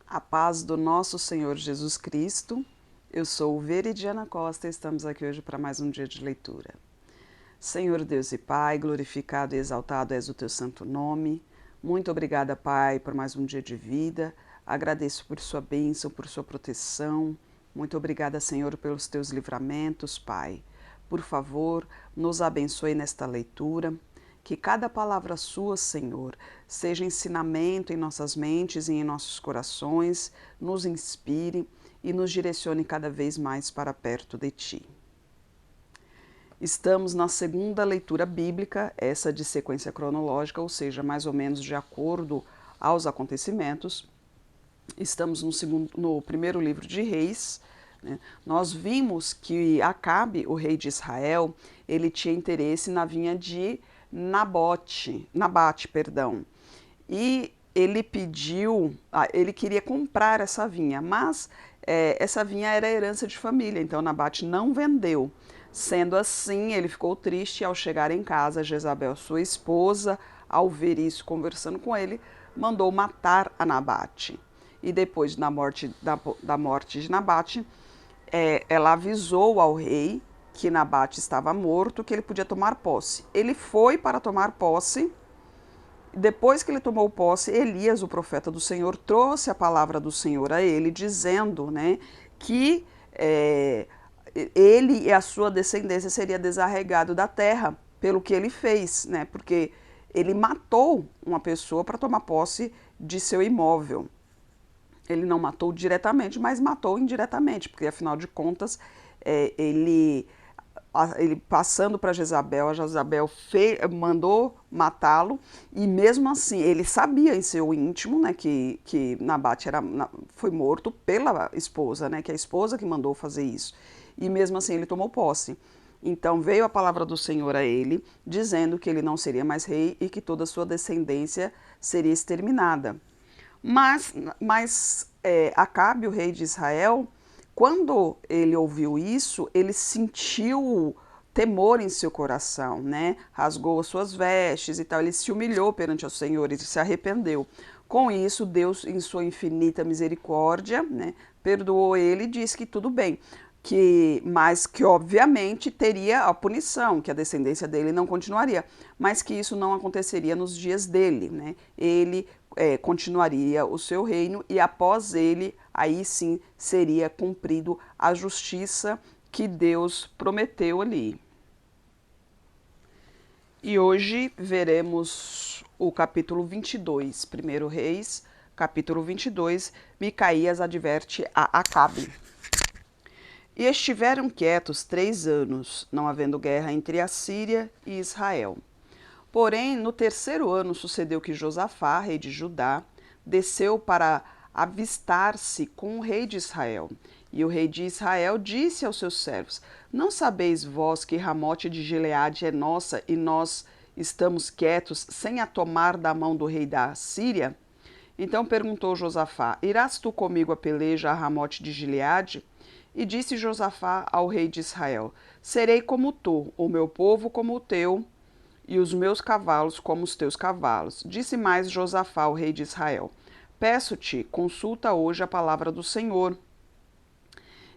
A paz do nosso Senhor Jesus Cristo. Eu sou Veridiana Costa e estamos aqui hoje para mais um dia de leitura. Senhor Deus e Pai, glorificado e exaltado és o teu santo nome. Muito obrigada, Pai, por mais um dia de vida. Agradeço por sua bênção, por sua proteção. Muito obrigada, Senhor, pelos teus livramentos, Pai. Por favor, nos abençoe nesta leitura. Que cada palavra sua, Senhor, seja ensinamento em nossas mentes e em nossos corações, nos inspire e nos direcione cada vez mais para perto de Ti. Estamos na segunda leitura bíblica, essa de sequência cronológica, ou seja, mais ou menos de acordo aos acontecimentos. Estamos no primeiro livro de Reis. Nós vimos que Acabe, o rei de Israel, ele tinha interesse na vinha de Nabate, e ele pediu, ele queria comprar essa vinha, mas essa vinha era herança de família, então Nabate não vendeu. Sendo assim, ele ficou triste ao chegar em casa. Jezabel, sua esposa, ao ver isso, conversando com ele, mandou matar a Nabate. E depois da morte de Nabate, ela avisou ao rei que Nabate estava morto, que ele podia tomar posse. Ele foi para tomar posse. Depois que ele tomou posse, Elias, o profeta do Senhor, trouxe a palavra do Senhor a ele, dizendo, né, que ele e a sua descendência seria desarraigado da terra pelo que ele fez, né, porque ele matou uma pessoa para tomar posse de seu imóvel. Ele não matou diretamente, mas matou indiretamente, porque afinal de contas, ele passando para Jezabel, a Jezabel mandou matá-lo, e mesmo assim ele sabia em seu íntimo, né, que Nabate foi morto pela esposa, né, que é a esposa que mandou fazer isso, e mesmo assim ele tomou posse. Então veio a palavra do Senhor a ele, dizendo que ele não seria mais rei e que toda a sua descendência seria exterminada. Mas Acabe, o rei de Israel, quando ele ouviu isso, ele sentiu temor em seu coração, né? Rasgou as suas vestes e tal. Ele se humilhou perante o Senhor e se arrependeu. Com isso, Deus, em sua infinita misericórdia, né, perdoou ele e disse que tudo bem. Mas que obviamente teria a punição, que a descendência dele não continuaria, mas que isso não aconteceria nos dias dele, né? Ele continuaria o seu reino e após ele, aí sim seria cumprido a justiça que Deus prometeu ali. E hoje veremos o capítulo 22, 1 Reis, capítulo 22, Micaías adverte a Acabe. E estiveram quietos 3 anos, não havendo guerra entre a Síria e Israel. Porém, no terceiro ano sucedeu que Josafá, rei de Judá, desceu para avistar-se com o rei de Israel. E o rei de Israel disse aos seus servos: Não sabeis vós que Ramote de Gileade é nossa e nós estamos quietos, sem a tomar da mão do rei da Síria? Então perguntou Josafá: Irás tu comigo a peleja a Ramote de Gileade? E disse Josafá ao rei de Israel: Serei como tu, o meu povo como o teu, e os meus cavalos como os teus cavalos. Disse mais Josafá ao rei de Israel: Peço-te, consulta hoje a palavra do Senhor.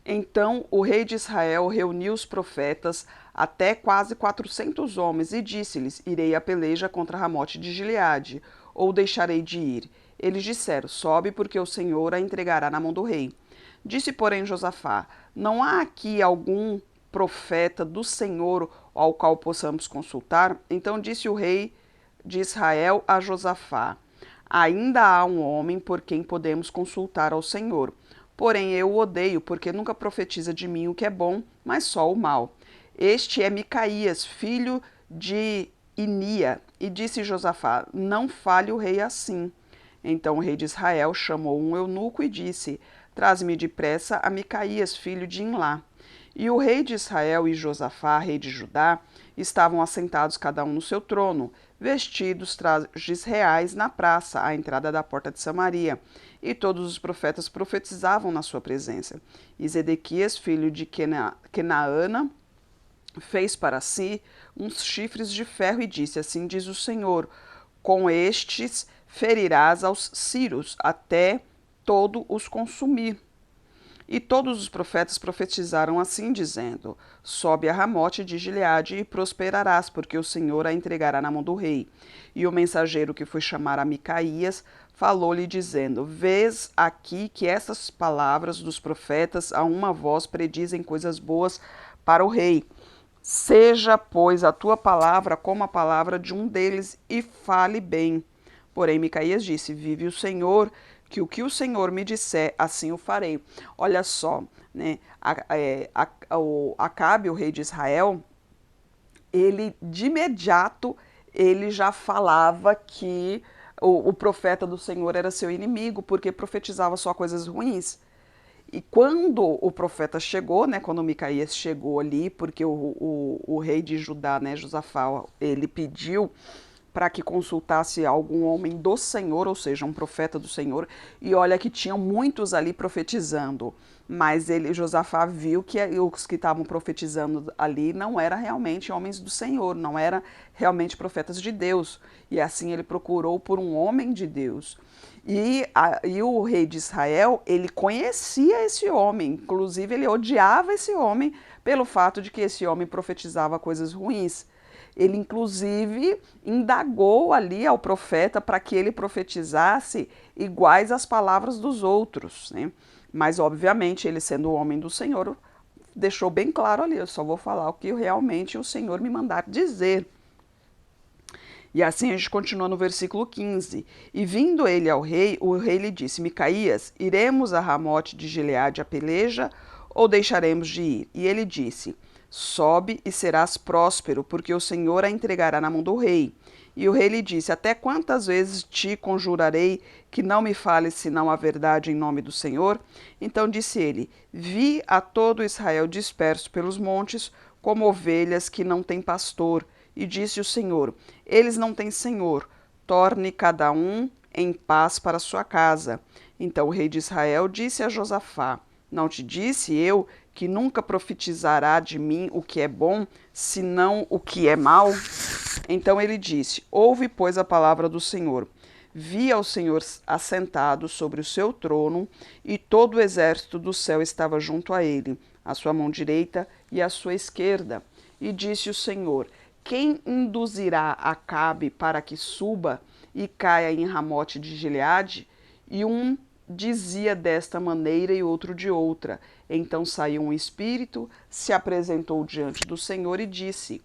Então o rei de Israel reuniu os profetas, até quase 400 homens, e disse-lhes: Irei a peleja contra Ramote de Gileade, ou deixarei de ir? Eles disseram: Sobe, porque o Senhor a entregará na mão do rei. Disse, porém, Josafá: Não há aqui algum profeta do Senhor ao qual possamos consultar? Então disse o rei de Israel a Josafá: Ainda há um homem por quem podemos consultar ao Senhor. Porém eu o odeio, porque nunca profetiza de mim o que é bom, mas só o mal. Este é Micaías, filho de Inia. E disse Josafá: Não fale o rei assim. Então o rei de Israel chamou um eunuco e disse: Traze-me depressa a Micaías, filho de Imlá. E o rei de Israel e Josafá, rei de Judá, estavam assentados cada um no seu trono, vestidos trajes reais na praça, à entrada da porta de Samaria. E todos os profetas profetizavam na sua presença. E Zedequias, filho de Kenaana, fez para si uns chifres de ferro e disse: Assim diz o Senhor, com estes ferirás aos sírios, até todo os consumir. E todos os profetas profetizaram assim, dizendo: sobe a Ramote de Gileade e prosperarás, porque o Senhor a entregará na mão do rei. E o mensageiro que foi chamar a Micaías falou-lhe, dizendo: vês aqui que essas palavras dos profetas a uma voz predizem coisas boas para o rei. Seja, pois, a tua palavra como a palavra de um deles, e fale bem. Porém, Micaías disse: vive o Senhor, que o Senhor me disser, assim o farei. Olha só, né? O Acabe, o rei de Israel, ele de imediato ele já falava que o profeta do Senhor era seu inimigo, porque profetizava só coisas ruins. E quando o profeta chegou, né, quando Micaías chegou ali, porque o rei de Judá, né, Josafá, ele pediu para que consultasse algum homem do Senhor, ou seja, um profeta do Senhor, e olha que tinham muitos ali profetizando, mas Josafá viu que os que estavam profetizando ali não eram realmente homens do Senhor, não eram realmente profetas de Deus, e assim ele procurou por um homem de Deus. E o rei de Israel, ele conhecia esse homem, inclusive ele odiava esse homem pelo fato de que esse homem profetizava coisas ruins. Ele, inclusive, indagou ali ao profeta para que ele profetizasse iguais às palavras dos outros, né? Mas, obviamente, ele sendo o homem do Senhor, deixou bem claro ali: eu só vou falar o que realmente o Senhor me mandar dizer. E assim a gente continua no versículo 15. E vindo ele ao rei, o rei lhe disse: Micaías, iremos a Ramote de Gileade a peleja, ou deixaremos de ir? E ele disse: sobe e serás próspero, porque o Senhor a entregará na mão do rei. E o rei lhe disse: até quantas vezes te conjurarei que não me fales senão a verdade em nome do Senhor? Então disse ele: vi a todo Israel disperso pelos montes, como ovelhas que não têm pastor. E disse o Senhor: eles não têm senhor, torne cada um em paz para sua casa. Então o rei de Israel disse a Josafá: não te disse eu que nunca profetizará de mim o que é bom, senão o que é mal? Então ele disse: ouve, pois, a palavra do Senhor. Vi ao Senhor assentado sobre o seu trono, e todo o exército do céu estava junto a ele, à sua mão direita e à sua esquerda. E disse o Senhor: quem induzirá Acabe para que suba e caia em Ramote de Gileade? E um dizia desta maneira e outro de outra. Então saiu um espírito, se apresentou diante do Senhor e disse: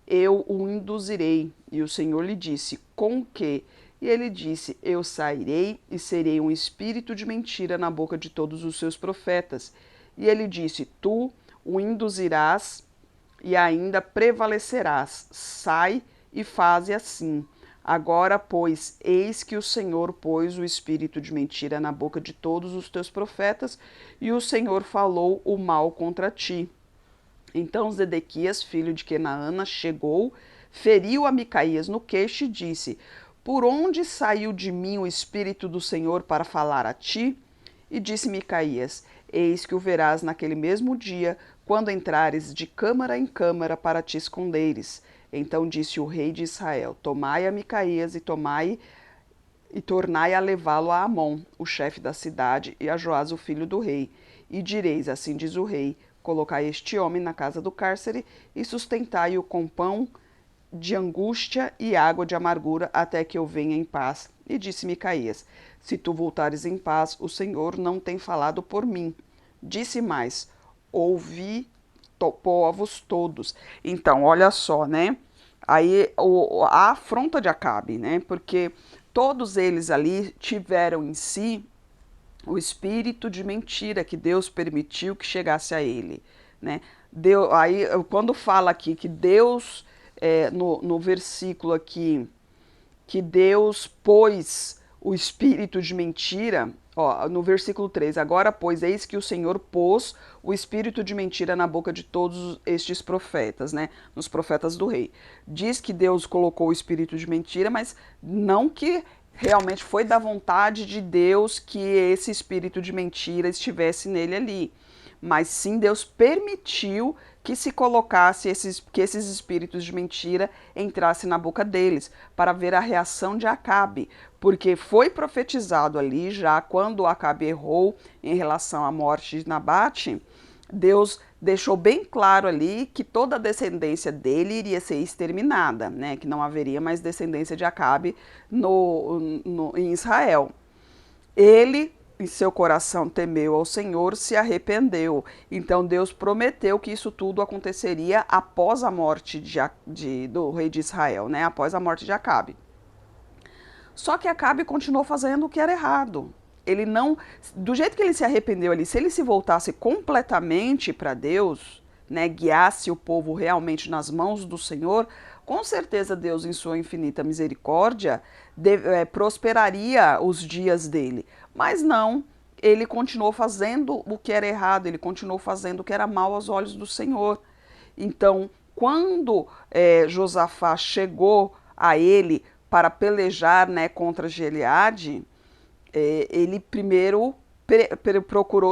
eu o induzirei. E o Senhor lhe disse: com que? E ele disse: eu sairei e serei um espírito de mentira na boca de todos os seus profetas. E ele disse: tu o induzirás e ainda prevalecerás. Sai e faze assim. Agora, pois, eis que o Senhor pôs o espírito de mentira na boca de todos os teus profetas, e o Senhor falou o mal contra ti. Então Zedequias, filho de Kenaana, chegou, feriu a Micaías no queixo e disse: por onde saiu de mim o espírito do Senhor para falar a ti? E disse Micaías: eis que o verás naquele mesmo dia, quando entrares de câmara em câmara para te esconderes. Então disse o rei de Israel: tomai a Micaías e tornai a levá-lo a Amon, o chefe da cidade, e a Joás, o filho do rei. E direis: assim diz o rei: colocai este homem na casa do cárcere e sustentai-o com pão de angústia e água de amargura até que eu venha em paz. E disse Micaías: se tu voltares em paz, o Senhor não tem falado por mim. Disse mais: ouvi povos todos. Então, olha só, né? Aí a afronta de Acabe, né? Porque todos eles ali tiveram em si o espírito de mentira que Deus permitiu que chegasse a ele, né? Aí, quando fala aqui que Deus, no versículo aqui, que Deus pôs o espírito de mentira, ó, no versículo 3, agora, pois, eis que o Senhor pôs o espírito de mentira na boca de todos estes profetas, né, nos profetas do rei. Diz que Deus colocou o espírito de mentira, mas não que realmente foi da vontade de Deus que esse espírito de mentira estivesse nele ali, mas sim Deus permitiu que se colocasse que esses espíritos de mentira entrassem na boca deles, para ver a reação de Acabe, porque foi profetizado ali já quando Acabe errou em relação à morte de Nabate. Deus deixou bem claro ali que toda a descendência dele iria ser exterminada, né? Que não haveria mais descendência de Acabe em Israel. Ele, em seu coração, temeu ao Senhor, se arrependeu. Então Deus prometeu que isso tudo aconteceria após a morte do rei de Israel, né? Após a morte de Acabe. Só que Acabe continuou fazendo o que era errado. Ele não, do jeito que ele se arrependeu ali, se ele se voltasse completamente para Deus, né, guiasse o povo realmente nas mãos do Senhor, com certeza Deus, em sua infinita misericórdia, prosperaria os dias dele. Mas não, ele continuou fazendo o que era errado, ele continuou fazendo o que era mal aos olhos do Senhor. Então, quando Josafá chegou a ele para pelejar, né, contra Gileade, ele primeiro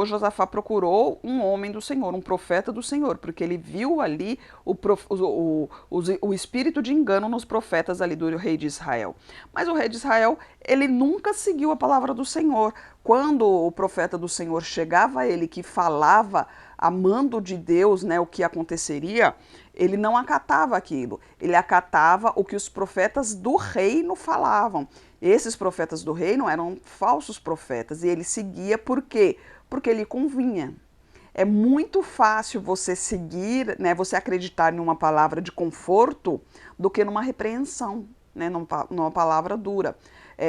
Josafá procurou um homem do Senhor, um profeta do Senhor, porque ele viu ali o espírito de engano nos profetas ali do rei de Israel. Mas o rei de Israel, ele nunca seguiu a palavra do Senhor. Quando o profeta do Senhor chegava a ele, que falava a mando de Deus, né, o que aconteceria, ele não acatava aquilo. Ele acatava o que os profetas do reino falavam. Esses profetas do reino eram falsos profetas e ele seguia por quê? Porque lhe convinha. É muito fácil você seguir, né, você acreditar em uma palavra de conforto do que numa repreensão, né, numa palavra dura.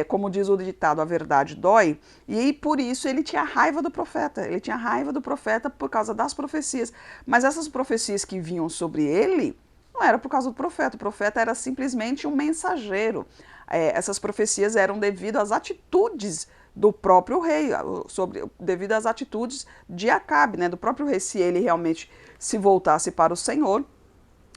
Como diz o ditado, a verdade dói, e por isso ele tinha raiva do profeta. Ele tinha raiva do profeta por causa das profecias. Mas essas profecias que vinham sobre ele não era por causa do profeta. O profeta era simplesmente um mensageiro. Essas profecias eram devido às atitudes do próprio rei, devido às atitudes de Acabe, né, do próprio rei. Se ele realmente se voltasse para o Senhor,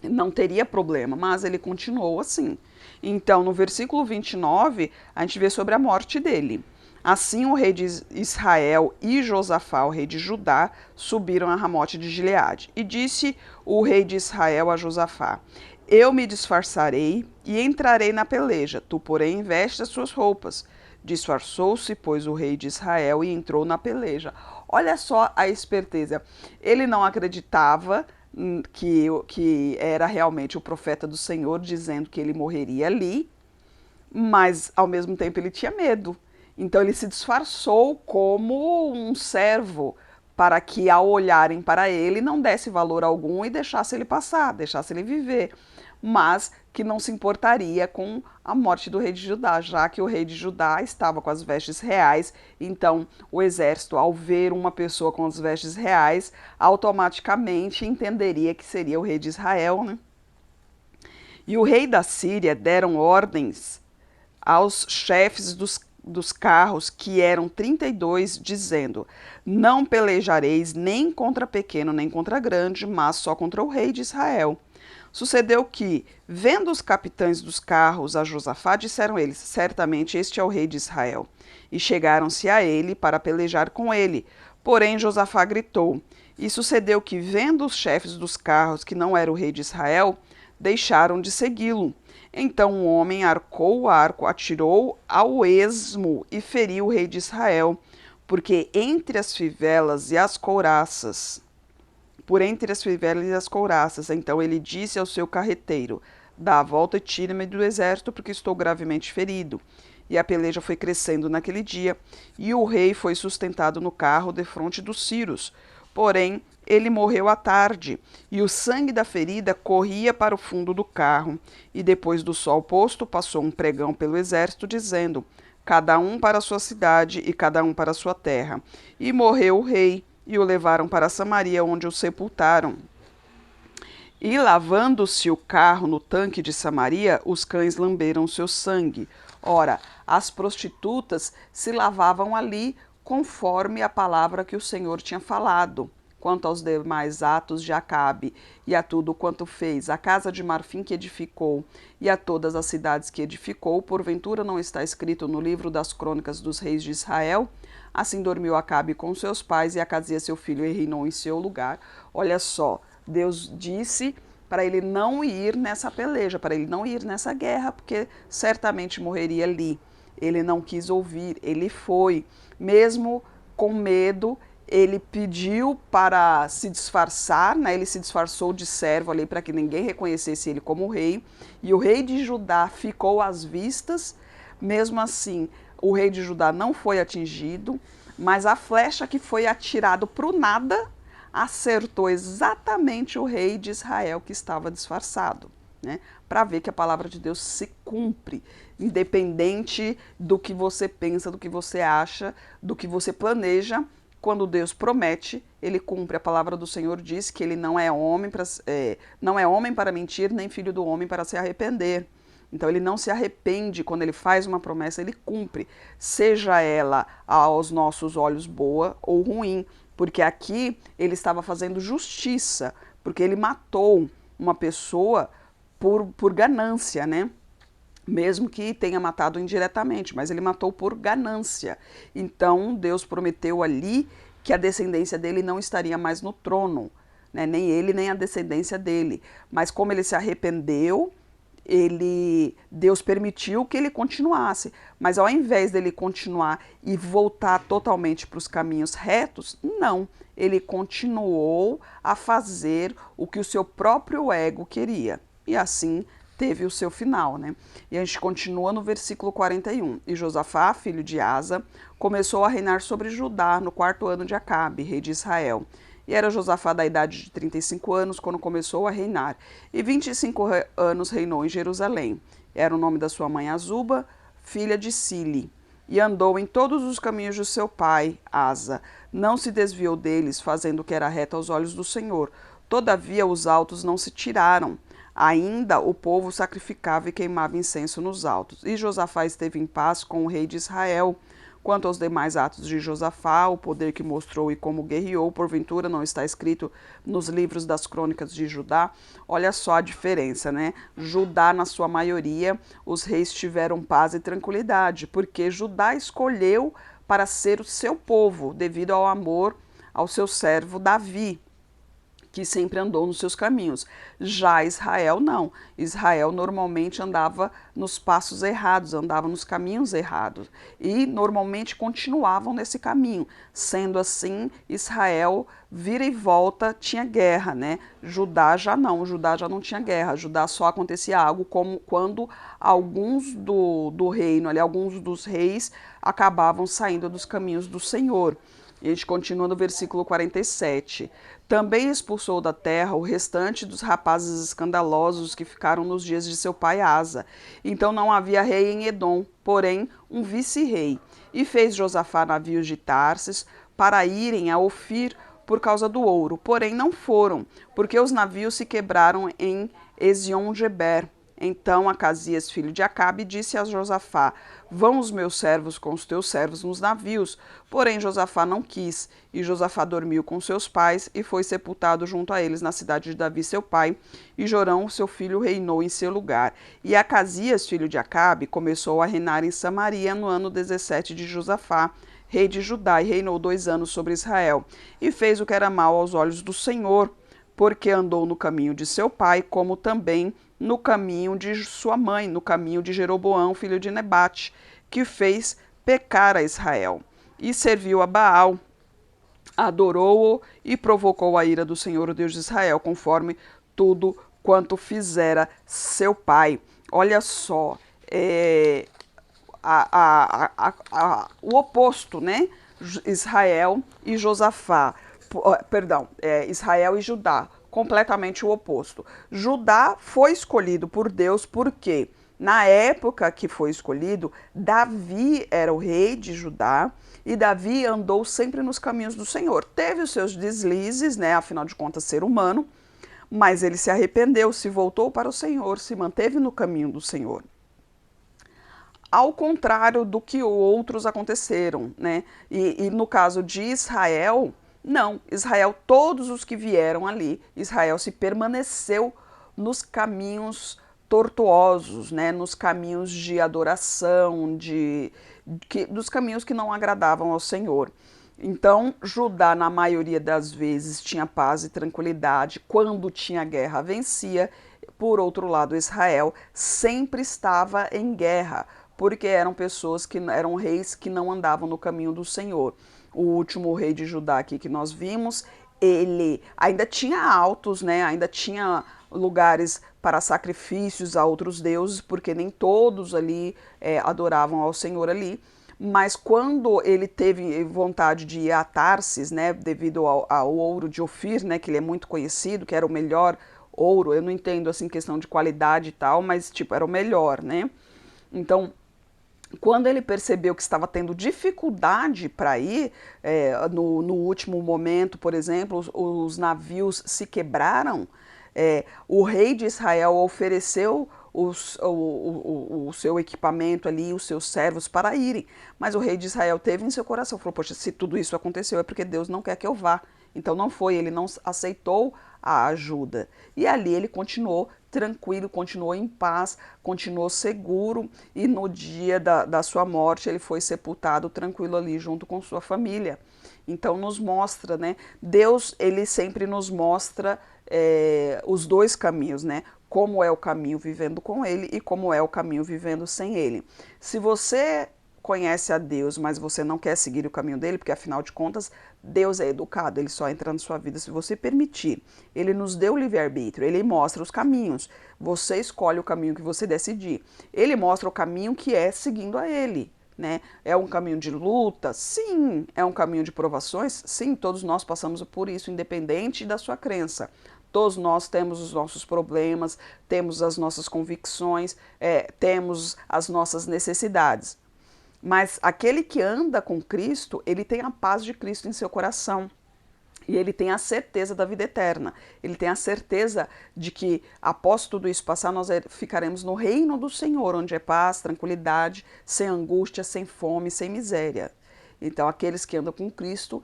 não teria problema, mas ele continuou assim. Então, no versículo 29, a gente vê sobre a morte dele. Assim, o rei de Israel e Josafá, o rei de Judá, subiram a Ramote de Gileade. E disse o rei de Israel a Josafá: eu me disfarçarei e entrarei na peleja, tu, porém, veste as suas roupas. Disfarçou-se, pois, o rei de Israel e entrou na peleja. Olha só a esperteza. Ele não acreditava que era realmente o profeta do Senhor dizendo que ele morreria ali, mas ao mesmo tempo ele tinha medo. Então ele se disfarçou como um servo para que, ao olharem para ele, não desse valor algum e deixasse ele passar, deixasse ele viver, mas que não se importaria com a morte do rei de Judá, já que o rei de Judá estava com as vestes reais. Então o exército, ao ver uma pessoa com as vestes reais, automaticamente entenderia que seria o rei de Israel, né? E o rei da Síria deram ordens aos chefes dos carros, que eram 32, dizendo: não pelejareis nem contra pequeno nem contra grande, mas só contra o rei de Israel. Sucedeu que, vendo os capitães dos carros a Josafá, disseram eles: certamente este é o rei de Israel. E chegaram-se a ele para pelejar com ele. Porém Josafá gritou. E sucedeu que, vendo os chefes dos carros que não era o rei de Israel, deixaram de segui-lo. Então um homem arcou o arco, atirou ao esmo e feriu o rei de Israel, porque entre as fivelas e as couraças, então ele disse ao seu carreteiro: dá a volta e tira-me do exército, porque estou gravemente ferido. E a peleja foi crescendo naquele dia, e o rei foi sustentado no carro defronte dos Círios. Porém, ele morreu à tarde, e o sangue da ferida corria para o fundo do carro. E depois do sol posto, passou um pregão pelo exército, dizendo: cada um para a sua cidade e cada um para a sua terra. E morreu o rei, e o levaram para Samaria, onde o sepultaram. E lavando-se o carro no tanque de Samaria, os cães lamberam seu sangue. Ora, as prostitutas se lavavam ali, conforme a palavra que o Senhor tinha falado. Quanto aos demais atos de Acabe, e a tudo quanto fez, a casa de marfim que edificou, e a todas as cidades que edificou, porventura não está escrito no livro das crônicas dos reis de Israel? Assim dormiu Acabe com seus pais, e Acasias seu filho reinou em seu lugar. Olha só, Deus disse para ele não ir nessa peleja, para ele não ir nessa guerra, porque certamente morreria ali. Ele não quis ouvir, ele foi, mesmo com medo, ele pediu para se disfarçar, né? Ele se disfarçou de servo ali para que ninguém reconhecesse ele como rei, e o rei de Judá ficou às vistas. Mesmo assim, o rei de Judá não foi atingido, mas a flecha que foi atirada para o nada acertou exatamente o rei de Israel que estava disfarçado, né? Para ver que a palavra de Deus se cumpre, independente do que você pensa, do que você acha, do que você planeja. Quando Deus promete, ele cumpre. A palavra do Senhor diz que ele não é homem para mentir, nem filho do homem para se arrepender. Então ele não se arrepende quando ele faz uma promessa, ele cumpre, seja ela aos nossos olhos boa ou ruim, porque aqui ele estava fazendo justiça, porque ele matou uma pessoa por ganância, né? Mesmo que tenha matado indiretamente, mas ele matou por ganância. Então Deus prometeu ali que a descendência dele não estaria mais no trono, né? Nem ele, nem a descendência dele. Mas como ele se arrependeu, Deus permitiu que ele continuasse, mas ao invés dele continuar e voltar totalmente para os caminhos retos, não, ele continuou a fazer o que o seu próprio ego queria, e assim teve o seu final, né? E a gente continua no versículo 41. E Josafá, filho de Asa, começou a reinar sobre Judá no 4º ano de Acabe, rei de Israel. E era Josafá da idade de 35 anos quando começou a reinar, e 25 anos reinou em Jerusalém. Era o nome da sua mãe Azuba, filha de Sili. E andou em todos os caminhos de seu pai, Asa. Não se desviou deles, fazendo o que era reto aos olhos do Senhor. Todavia os altos não se tiraram. Ainda o povo sacrificava e queimava incenso nos altos. E Josafá esteve em paz com o rei de Israel. Quanto aos demais atos de Josafá, o poder que mostrou e como guerreou, porventura não está escrito nos livros das crônicas de Judá. Olha só a diferença, né? Judá, na sua maioria, os reis tiveram paz e tranquilidade, porque Judá escolheu para ser o seu povo, devido ao amor ao seu servo Davi, que sempre andou nos seus caminhos. Já Israel não. Israel normalmente andava nos passos errados, andava nos caminhos errados e normalmente continuavam nesse caminho. Sendo assim, Israel vira e volta, tinha guerra, né? Judá já não tinha guerra. Judá só acontecia algo como quando alguns do reino, ali, alguns dos reis acabavam saindo dos caminhos do Senhor. E a gente continua no versículo 47. Também expulsou da terra o restante dos rapazes escandalosos que ficaram nos dias de seu pai Asa. Então não havia rei em Edom, porém um vice-rei. E fez Josafá navios de Tarsis para irem a Ofir por causa do ouro. Porém não foram, porque os navios se quebraram em Ezion-Geber. Então Acasias, filho de Acabe, disse a Josafá: vão os meus servos com os teus servos nos navios. Porém Josafá não quis, e Josafá dormiu com seus pais e foi sepultado junto a eles na cidade de Davi seu pai, e Jorão seu filho reinou em seu lugar. E Acasias, filho de Acabe, começou a reinar em Samaria no ano 17 de Josafá, rei de Judá, e reinou 2 anos sobre Israel, e fez o que era mal aos olhos do Senhor, porque andou no caminho de seu pai, como também no caminho de sua mãe, no caminho de Jeroboão, filho de Nebate, que fez pecar a Israel. E serviu a Baal, adorou-o e provocou a ira do Senhor, o Deus de Israel, conforme tudo quanto fizera seu pai. Olha só, o oposto, né? Israel e Josafá, Israel e Judá, completamente o oposto. Judá foi escolhido por Deus porque, na época que foi escolhido, Davi era o rei de Judá e Davi andou sempre nos caminhos do Senhor. Teve os seus deslizes, né? Afinal de contas, ser humano, mas ele se arrependeu, se voltou para o Senhor, se manteve no caminho do Senhor. Ao contrário do que outros aconteceram, né? E no caso de Israel, não, Israel, todos os que vieram ali, Israel se permaneceu nos caminhos tortuosos, né, nos caminhos de adoração, dos caminhos que não agradavam ao Senhor. Então, Judá, na maioria das vezes, tinha paz e tranquilidade. Quando tinha guerra, vencia. Por outro lado, Israel sempre estava em guerra, porque eram pessoas que eram reis que não andavam no caminho do Senhor. O último rei de Judá aqui que nós vimos, ele ainda tinha altos, né? Ainda tinha lugares para sacrifícios a outros deuses, porque nem todos ali adoravam ao Senhor ali. Mas quando ele teve vontade de ir a Tarsis, né, devido ao ouro de Ofir, né, que ele é muito conhecido, que era o melhor ouro, eu não entendo assim questão de qualidade e tal, mas tipo, era o melhor, né? Então, quando ele percebeu que estava tendo dificuldade para ir, no último momento, por exemplo, os navios se quebraram, o rei de Israel ofereceu o seu equipamento ali, os seus servos para irem. Mas o rei de Israel teve em seu coração, falou, poxa, se tudo isso aconteceu é porque Deus não quer que eu vá. Então não foi, ele não aceitou a ajuda. E ali ele continuou tranquilo, continuou em paz, continuou seguro, e no dia da sua morte ele foi sepultado tranquilo ali junto com sua família. Então nos mostra, né? Deus, ele sempre nos mostra os dois caminhos, né? Como é o caminho vivendo com ele e como é o caminho vivendo sem ele. Se você conhece a Deus, mas você não quer seguir o caminho dele, porque afinal de contas, Deus é educado, ele só entra na sua vida se você permitir. Ele nos deu o livre-arbítrio, ele mostra os caminhos. Você escolhe o caminho que você decidir. Ele mostra o caminho que é seguindo a ele. Né? É um caminho de luta? Sim. É um caminho de provações? Sim, todos nós passamos por isso, independente da sua crença. Todos nós temos os nossos problemas, temos as nossas convicções, temos as nossas necessidades. Mas aquele que anda com Cristo, ele tem a paz de Cristo em seu coração. E ele tem a certeza da vida eterna. Ele tem a certeza de que, após tudo isso passar, nós ficaremos no reino do Senhor, onde é paz, tranquilidade, sem angústia, sem fome, sem miséria. Então, aqueles que andam com Cristo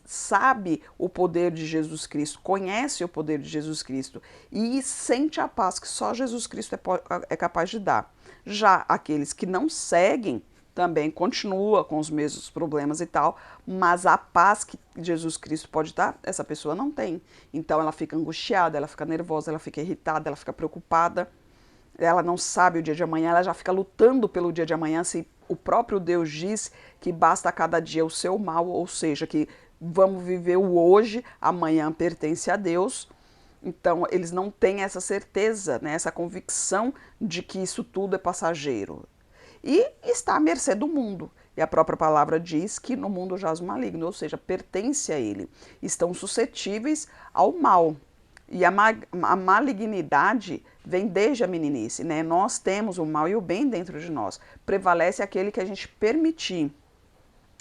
sabe o poder de Jesus Cristo, conhece o poder de Jesus Cristo e sente a paz que só Jesus Cristo é capaz de dar. Já aqueles que não seguem também continua com os mesmos problemas e tal, mas a paz que Jesus Cristo pode dar, essa pessoa não tem. Então ela fica angustiada, ela fica nervosa, ela fica irritada, ela fica preocupada, ela não sabe o dia de amanhã, ela já fica lutando pelo dia de amanhã, se o próprio Deus diz que basta cada dia o seu mal, ou seja, que vamos viver o hoje, amanhã pertence a Deus. Então, eles não têm essa certeza, né, essa convicção de que isso tudo é passageiro. E está à mercê do mundo. E a própria palavra diz que no mundo jaz o maligno, ou seja, pertence a ele. Estão suscetíveis ao mal. E a malignidade vem desde a meninice, né? Nós temos o mal e o bem dentro de nós. Prevalece aquele que a gente permitir.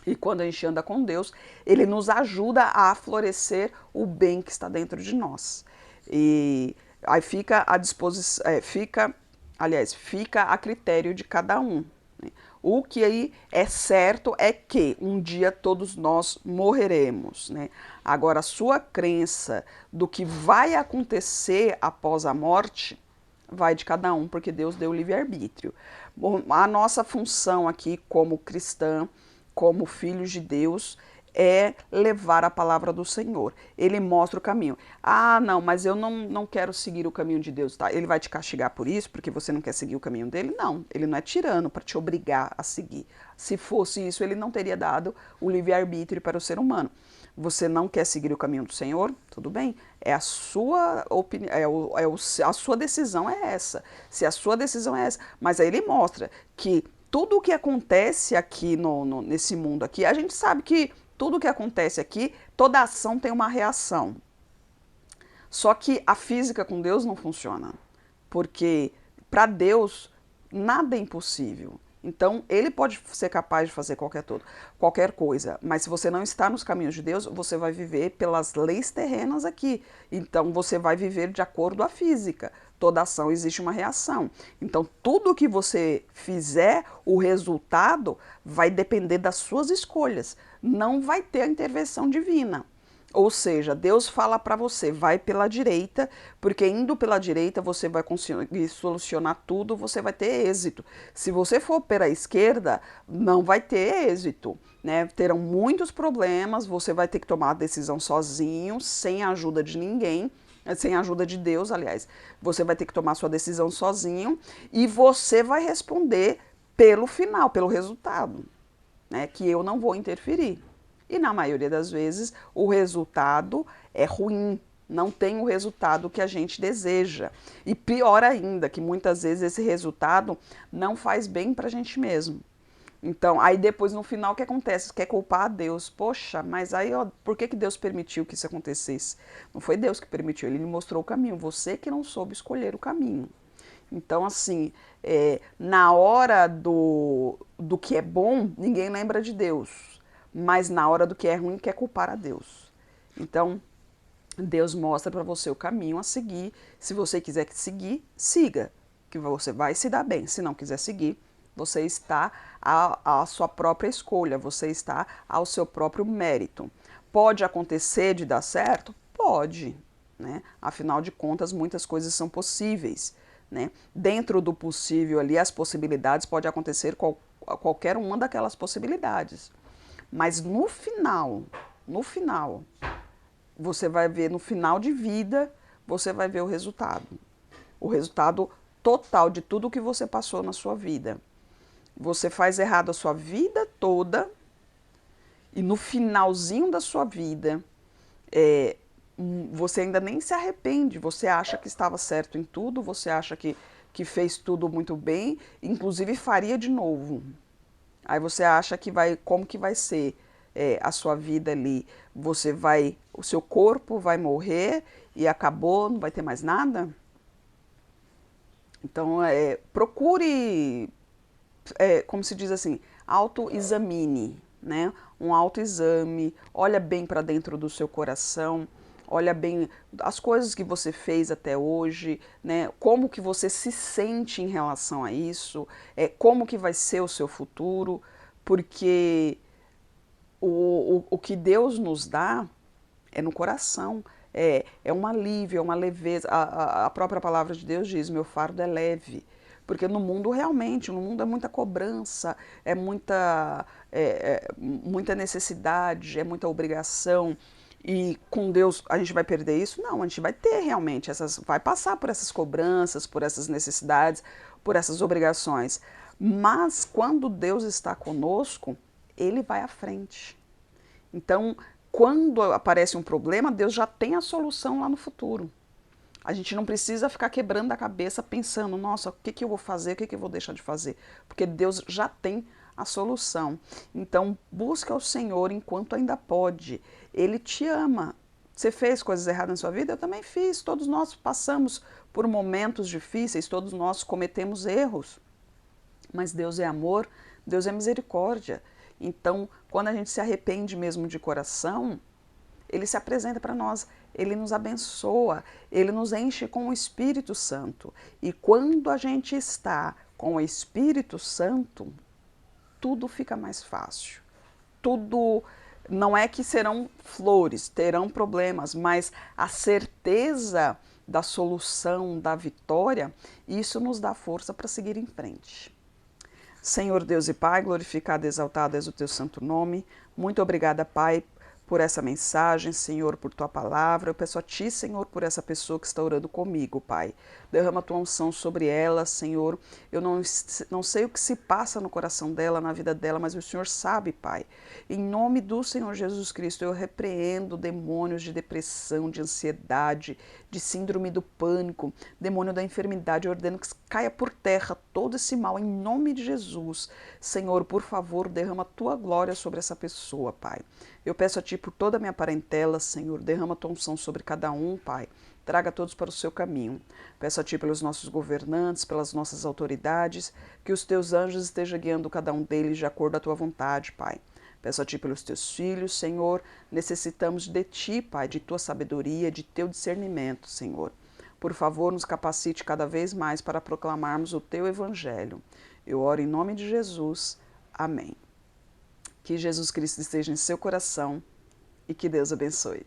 E quando a gente anda com Deus, ele nos ajuda a florescer o bem que está dentro de nós. E aí fica à disposição, fica a critério de cada um. Né? O que aí é certo é que um dia todos nós morreremos. Né? Agora, a sua crença do que vai acontecer após a morte vai de cada um, porque Deus deu livre-arbítrio. A nossa função aqui como cristã, como filhos de Deus, é levar a palavra do Senhor. Ele mostra o caminho. Ah, não, mas eu não quero seguir o caminho de Deus, tá? Ele vai te castigar por isso, porque você não quer seguir o caminho dele? Não, ele não é tirano para te obrigar a seguir. Se fosse isso, ele não teria dado o livre-arbítrio para o ser humano. Você não quer seguir o caminho do Senhor? Tudo bem, é a sua opinião, a sua decisão é essa. Se a sua decisão é essa, mas aí ele mostra que tudo o que acontece aqui nesse mundo aqui, a gente sabe que tudo o que acontece aqui, toda ação tem uma reação. Só que a física com Deus não funciona, porque para Deus nada é impossível. Então, ele pode ser capaz de fazer qualquer coisa, mas se você não está nos caminhos de Deus, você vai viver pelas leis terrenas aqui. Então, você vai viver de acordo à física. Toda ação existe uma reação. Então, tudo que você fizer, o resultado vai depender das suas escolhas. Não vai ter a intervenção divina. Ou seja, Deus fala para você, vai pela direita, porque indo pela direita você vai conseguir solucionar tudo, você vai ter êxito. Se você for pela esquerda, não vai ter êxito, né? Terão muitos problemas, você vai ter que tomar a decisão sozinho, sem a ajuda de ninguém, sem a ajuda de Deus, aliás. Você vai ter que tomar sua decisão sozinho e você vai responder pelo final, pelo resultado, né? Que eu não vou interferir. E na maioria das vezes o resultado é ruim, não tem o resultado que a gente deseja. E pior ainda, que muitas vezes esse resultado não faz bem para a gente mesmo. Então, aí depois no final o que acontece? Quer culpar a Deus. Poxa, mas aí ó, por que Deus permitiu que isso acontecesse? Não foi Deus que permitiu, ele me mostrou o caminho. Você que não soube escolher o caminho. Então, assim, na hora do que é bom, ninguém lembra de Deus. Mas na hora do que é ruim, quer culpar a Deus. Então, Deus mostra para você o caminho a seguir. Se você quiser seguir, siga, que você vai se dar bem. Se não quiser seguir, você está à sua própria escolha, você está ao seu próprio mérito. Pode acontecer de dar certo? Pode, né? Afinal de contas, muitas coisas são possíveis, né? Dentro do possível ali, as possibilidades pode acontecer qualquer uma daquelas possibilidades. Mas no final, você vai ver no final de vida, você vai ver o resultado. O resultado total de tudo que você passou na sua vida. Você faz errado a sua vida toda e no finalzinho da sua vida, você ainda nem se arrepende, você acha que estava certo em tudo, você acha que fez tudo muito bem, inclusive faria de novo. Aí você acha que vai, como que vai ser a sua vida ali? Você vai, o seu corpo vai morrer e acabou, não vai ter mais nada? Então, procure, como se diz assim, autoexamine, né? Um autoexame, olha bem para dentro do seu coração, olha bem as coisas que você fez até hoje, né? Como que você se sente em relação a isso, como que vai ser o seu futuro, porque o que Deus nos dá é no coração, é um alívio, é uma leveza. A própria palavra de Deus diz: meu fardo é leve. Porque no mundo, realmente, no mundo é muita cobrança, muita necessidade, é muita obrigação. E com Deus a gente vai perder isso? Não, a gente vai ter realmente, vai passar por essas cobranças, por essas necessidades, por essas obrigações. Mas quando Deus está conosco, Ele vai à frente. Então, quando aparece um problema, Deus já tem a solução lá no futuro. A gente não precisa ficar quebrando a cabeça pensando, nossa, o que, que eu vou fazer, o que, que eu vou deixar de fazer? Porque Deus já tem a solução. Então, busca o Senhor enquanto ainda pode. Ele te ama. Você fez coisas erradas na sua vida? Eu também fiz. Todos nós passamos por momentos difíceis, todos nós cometemos erros. Mas Deus é amor, Deus é misericórdia. Então, quando a gente se arrepende mesmo de coração, Ele se apresenta para nós, Ele nos abençoa, Ele nos enche com o Espírito Santo. E quando a gente está com o Espírito Santo, tudo fica mais fácil. Tudo, não é que serão flores, terão problemas, mas a certeza da solução, da vitória, isso nos dá força para seguir em frente. Senhor Deus e Pai, glorificado e exaltado és o teu santo nome. Muito obrigada, Pai, por essa mensagem, Senhor, por tua palavra. Eu peço a ti, Senhor, por essa pessoa que está orando comigo, Pai. Derrama a tua unção sobre ela, Senhor. Eu não sei o que se passa no coração dela, na vida dela, mas o Senhor sabe, Pai. Em nome do Senhor Jesus Cristo, eu repreendo demônios de depressão, de ansiedade, de síndrome do pânico, demônio da enfermidade. Eu ordeno que caia por terra todo esse mal, em nome de Jesus. Senhor, por favor, derrama a tua glória sobre essa pessoa, Pai. Eu peço a ti por toda a minha parentela, Senhor, derrama a tua unção sobre cada um, Pai. Traga todos para o seu caminho. Peço a ti pelos nossos governantes, pelas nossas autoridades, que os teus anjos estejam guiando cada um deles de acordo à tua vontade, Pai. Peço a ti pelos teus filhos, Senhor, necessitamos de ti, Pai, de tua sabedoria, de teu discernimento, Senhor. Por favor, nos capacite cada vez mais para proclamarmos o teu evangelho. Eu oro em nome de Jesus. Amém. Que Jesus Cristo esteja em seu coração e que Deus abençoe.